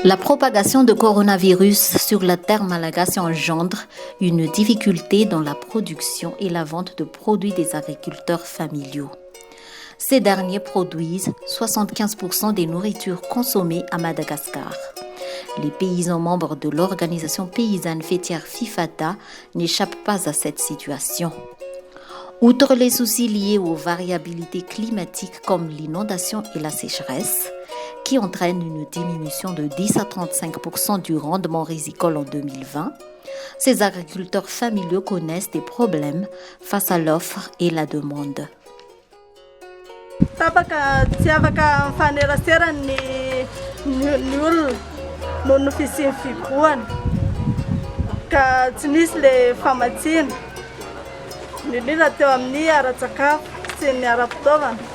La propagation de coronavirus sur la terre malagasy engendre une difficulté dans la production et la vente de produits des agriculteurs familiaux. Ces derniers produisent 75% des nourritures consommées à Madagascar. Les paysans membres de l'organisation paysanne fêtière FIFATA n'échappent pas à cette situation. Outre les soucis liés aux variabilités climatiques comme l'inondation et la sécheresse, qui entraînent une diminution de 10 à 35% du rendement risicole en 2020, ces agriculteurs familiaux connaissent des problèmes face à l'offre et la demande. Tapaka tsy afaka mifanerasera ny olona noho ny fisian'ny fiboahana ka tsy misy le famatsiana indrindra teo amin'ny ara-tsakafo sy ny ara-pitaovana.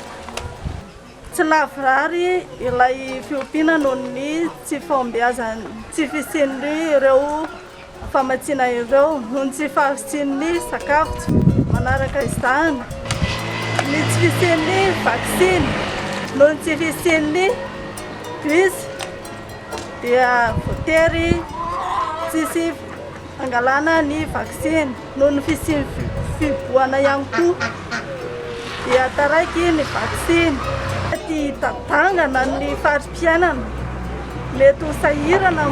Tsy lavorary ilay fiompiana noho ny tsy fahombiazana tsy fisian'ny ireo famatsiana ireo noho ny tsy fahasian'ny sakafo manaraka izany. Ny tsy fisian'ny vaksiny noho ny tsy fisian'ny visy dia voatery tsisy angalana ny vaksiny noho ny fisian'ny fiboahana ihany koa dia taraiky ny vaksiny. Ty tatangana ny farim-piainana mety ho sahirana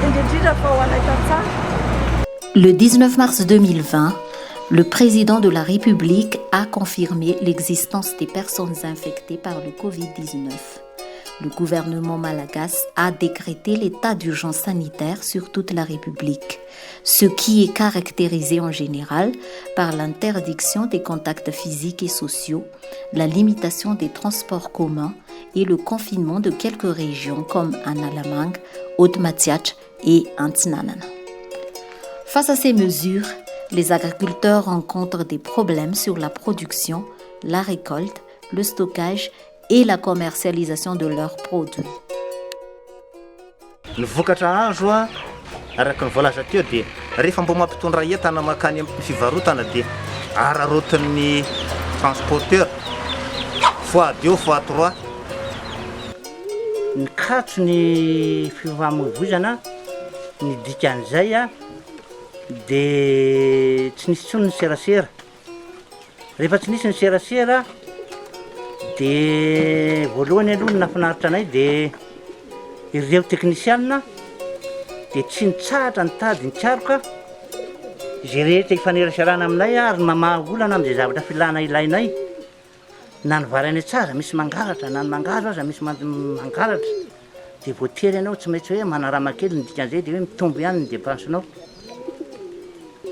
indrindra fa ho anay tantsaha. Le 19 mars 2020, le président de la République a confirmé l'existence des personnes infectées par le Covid-19. Le gouvernement malagasy a décrété l'état d'urgence sanitaire sur toute la République, ce qui est caractérisé en général par l'interdiction des contacts physiques et sociaux, la limitation des transports communs et le confinement de quelques régions comme Analamang, Haute-Matchiach et Antinanan. Face à ces mesures, les agriculteurs rencontrent des problèmes sur la production, la récolte, le stockage et la commercialisation de leurs produits. Ny vokatra azo araka ny voalaza teo dia rehefa mbo mampitondra entana makany amin'ny fivarotana dia ararotin'ny transporteur fois 2 fois 3. Ny katso ny fifamoivoizana ny dikan'izay dia tsy nisy tsony ny serasera. Rehefa tsy nisy ny serasera dia voalohany aloha ny nafinaritra anay dia ireo teknisianina dia tsy nitsahatra nitady nitsaroka izay rehetra ifanerasarana aminay ary mamaha olana amin'izay zavatra filana ilainay. Na ny varany tsara misy mangalatra, na ny mangalo aza misy mangalatra dia voatery ianao tsy maintsy hoe manarama kely ny dikan'izay dia hoe mitombo ihany ny dépensenao.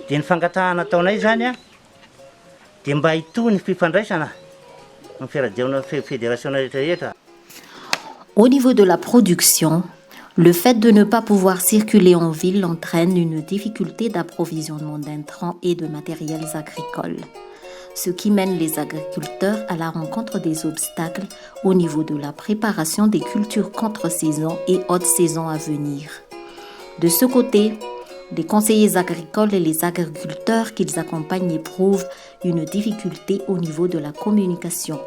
Dia ny fangatahana ataonay zany dia mba hitohy ny fifandraisana amin'ny fiaradiana fédération rehetrarehetra. Au niveau de la production, le fait de ne pas pouvoir circuler en ville entraîne une difficulté d'approvisionnement d'intrants et de matériels agricoles, ce qui mène les agriculteurs à la rencontre des obstacles au niveau de la préparation des cultures contre-saison et haute saison à venir. De ce côté, les conseillers agricoles et les agriculteurs qu'ils accompagnent éprouvent une difficulté au niveau de la communication.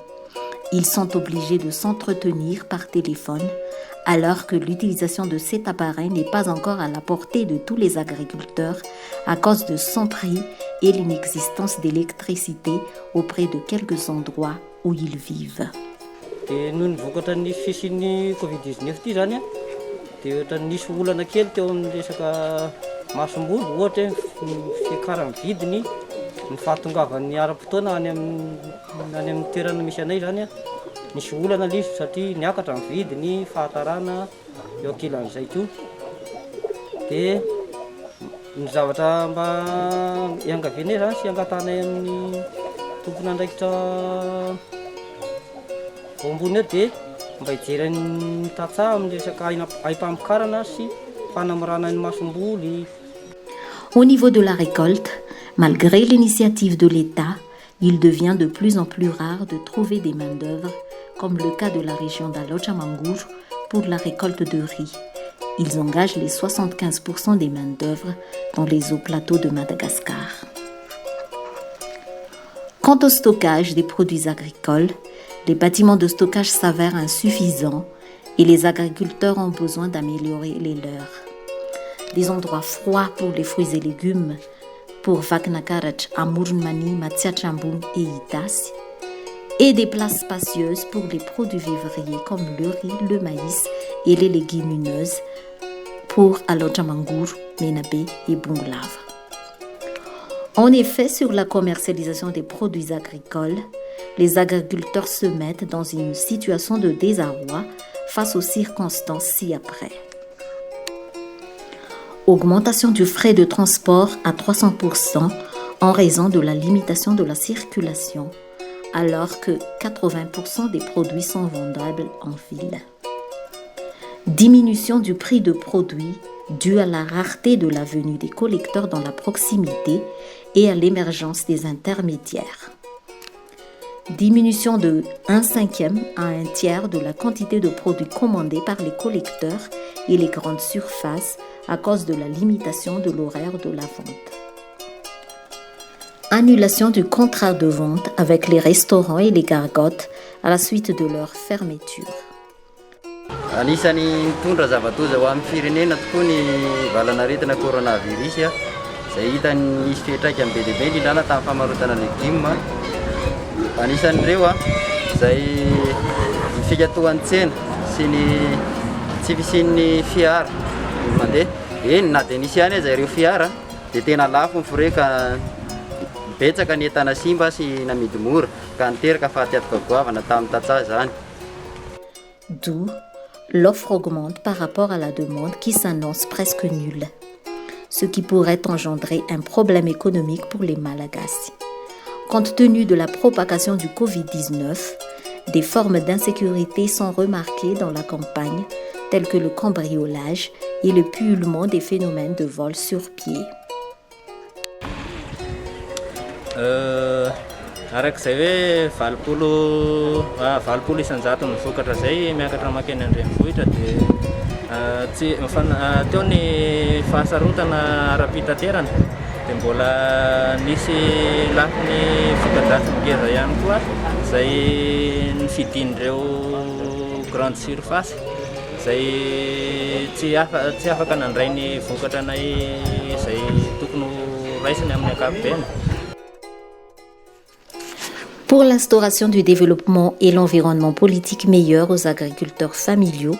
Ils sont obligés de s'entretenir par téléphone, alors que l'utilisation de cet appareil n'est pas encore à la portée de tous les agriculteurs à cause de son prix et l'inexistence d'électricité auprès de quelques endroits où ils vivent. Noho ny vokatra ny fisian'ny Covid-19 ity zany dia ohatra nisy olana kely teo amin'ny resaka masom-bolo, ohatra fiakaran'ny vidiny ny fahatongavan'ny ara-potoana any amin'ny toerana misy anay zany nisy olana lizy satria niakatra ny vidiny fahatarana eo ankilan'izay koa. Dia ny zavatra mba iangavianay zany sy angatanay amin'ny tompona andraikitra ambony eo dia mba hijerany tantsaha amin'ny resaka aim-pamokarana sy fanamorana ny masom-boly. Au niveau de la récolte, malgré l'initiative de l'État, il devient de plus en plus rare de trouver des main-d'œuvre, comme le cas de la région d'Alocha-Mangour pour la récolte de riz. Ils engagent les 75% des main-d'œuvre dans les hauts plateaux de Madagascar. Quant au stockage des produits agricoles, les bâtiments de stockage s'avèrent insuffisants et les agriculteurs ont besoin d'améliorer les leurs. Des endroits froids pour les fruits et légumes, pour Vaknakarach, Amournmani, Matsiachambun et Itas, et des places spacieuses pour les produits vivriers comme le riz, le maïs et les légumineuses pour Alojamangur, Menabe et Bunglav. En effet, sur la commercialisation des produits agricoles, les agriculteurs se mettent dans une situation de désarroi face aux circonstances ci-après. Augmentation du frais de transport à 300% en raison de la limitation de la circulation, alors que 80% des produits sont vendables en ville. Diminution du prix de produits due à la rareté de la venue des collecteurs dans la proximité et à l'émergence des intermédiaires. Diminution de 1/5 à 1/3 de la quantité de produits commandés par les collecteurs et les grandes surfaces à cause de la limitation de l'horaire de la vente. Annulation du contrat de vente avec les restaurants et les gargotes à la suite de leur fermeture. Anisany mitondra zava-doza ho amin'ny firenena tokoa ny valanaretina coronavirus izay hita nisy fiantraikany be dia be indrindra tamin'ny famarotana legioma. Anisan'ireo izay ny fikatohan-tsena sy ny tsy fisian'ny fiara mandeha. Eny na dia nisy ihany aza ireo fiara dia tena lafo ny foreka, betsaka ny entana simba sy namidy mora ka niteraka fahatihatoka goavana tamin'ny tantsaha zany. D'où l'offre augmente par rapport à la demande qui s'annonce presque nulle, ce qui pourrait engendrer un problème économique pour les Malagasy. Compte tenu de la propagation du Covid-19, des formes d'insécurité sont remarquées dans la campagne, telles que le cambriolage et le pullulement des phénomènes de vol sur pied. Arak'izay hoe valopolo isan-jato ny vokatra zay miakatra makeny an-drenivohitra dia teo ny fahasarotana ara-pitaterana dia mbola nisy lafiny voka-dratsy ngeza ihany koa izay ny fidin'ireo grande surface izay tsy afaka nandray ny vokatra anay izay tokony raisiny amin'ny ankapobeny. Pour l'instauration du développement et l'environnement politique meilleur aux agriculteurs familiaux,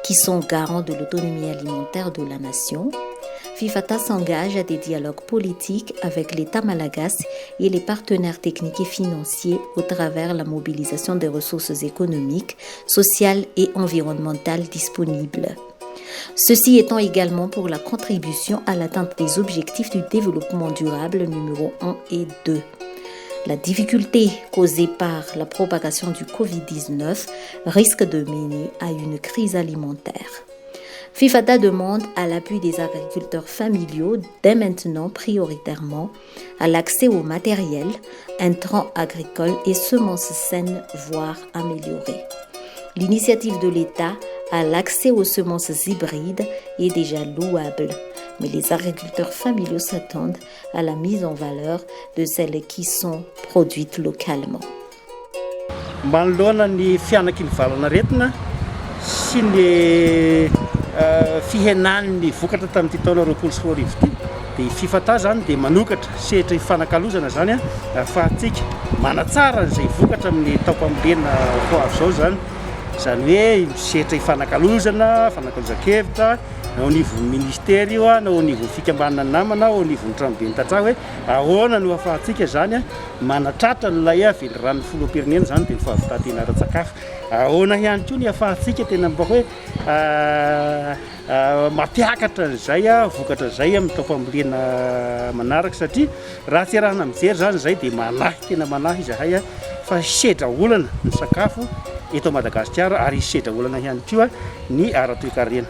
qui sont garants de l'autonomie alimentaire de la nation, FIFATA s'engage à des dialogues politiques avec l'État malagasy et les partenaires techniques et financiers au travers la mobilisation des ressources économiques, sociales et environnementales disponibles. Ceci étant également pour la contribution à l'atteinte des objectifs du développement durable numéro 1 et 2. La difficulté causée par la propagation du Covid-19 risque de mener à une crise alimentaire. FIFATA demande à l'appui des agriculteurs familiaux dès maintenant prioritairement à l'accès au matériel, intrants agricoles et semences saines, voire améliorées. L'initiative de l'État à l'accès aux semences hybrides est déjà louable, mais les agriculteurs familiaux s'attendent à la mise en valeur de celles qui sont produites localement. Manoloana ny fianaky ny valanaretina sy ny fihenan'ny vokatra tamin'ity taona 2020 ity dia FIFATA zany dia manokatra sehatra ifanakalozana zany ahafahantsika manatsara izay vokatra amin'ny taopambolena ho avy zao zany hoe sehatra ifanakalozana, fanakalozan-kevitra na au niveau ministère io na au niveau fikambanana namana au niveau tranobe ny tantsaha hoe ahoana no ahafahantsika zany manatratra lay avy rano filoham-pirenena zany dia ny fahavitantena ara-tsakafo ahoana ihany koa ny ahafahantsika tena mba hoe mampiakatra zay vokatra zay amin'ny taopambolena manaraka satria raha tsy arahana mijery zany zay dia manahy tena manahy zahay fa sedra olana ny sakafo eto Madagasikara ary sedra olana ihany koa ny ara-toe-karena.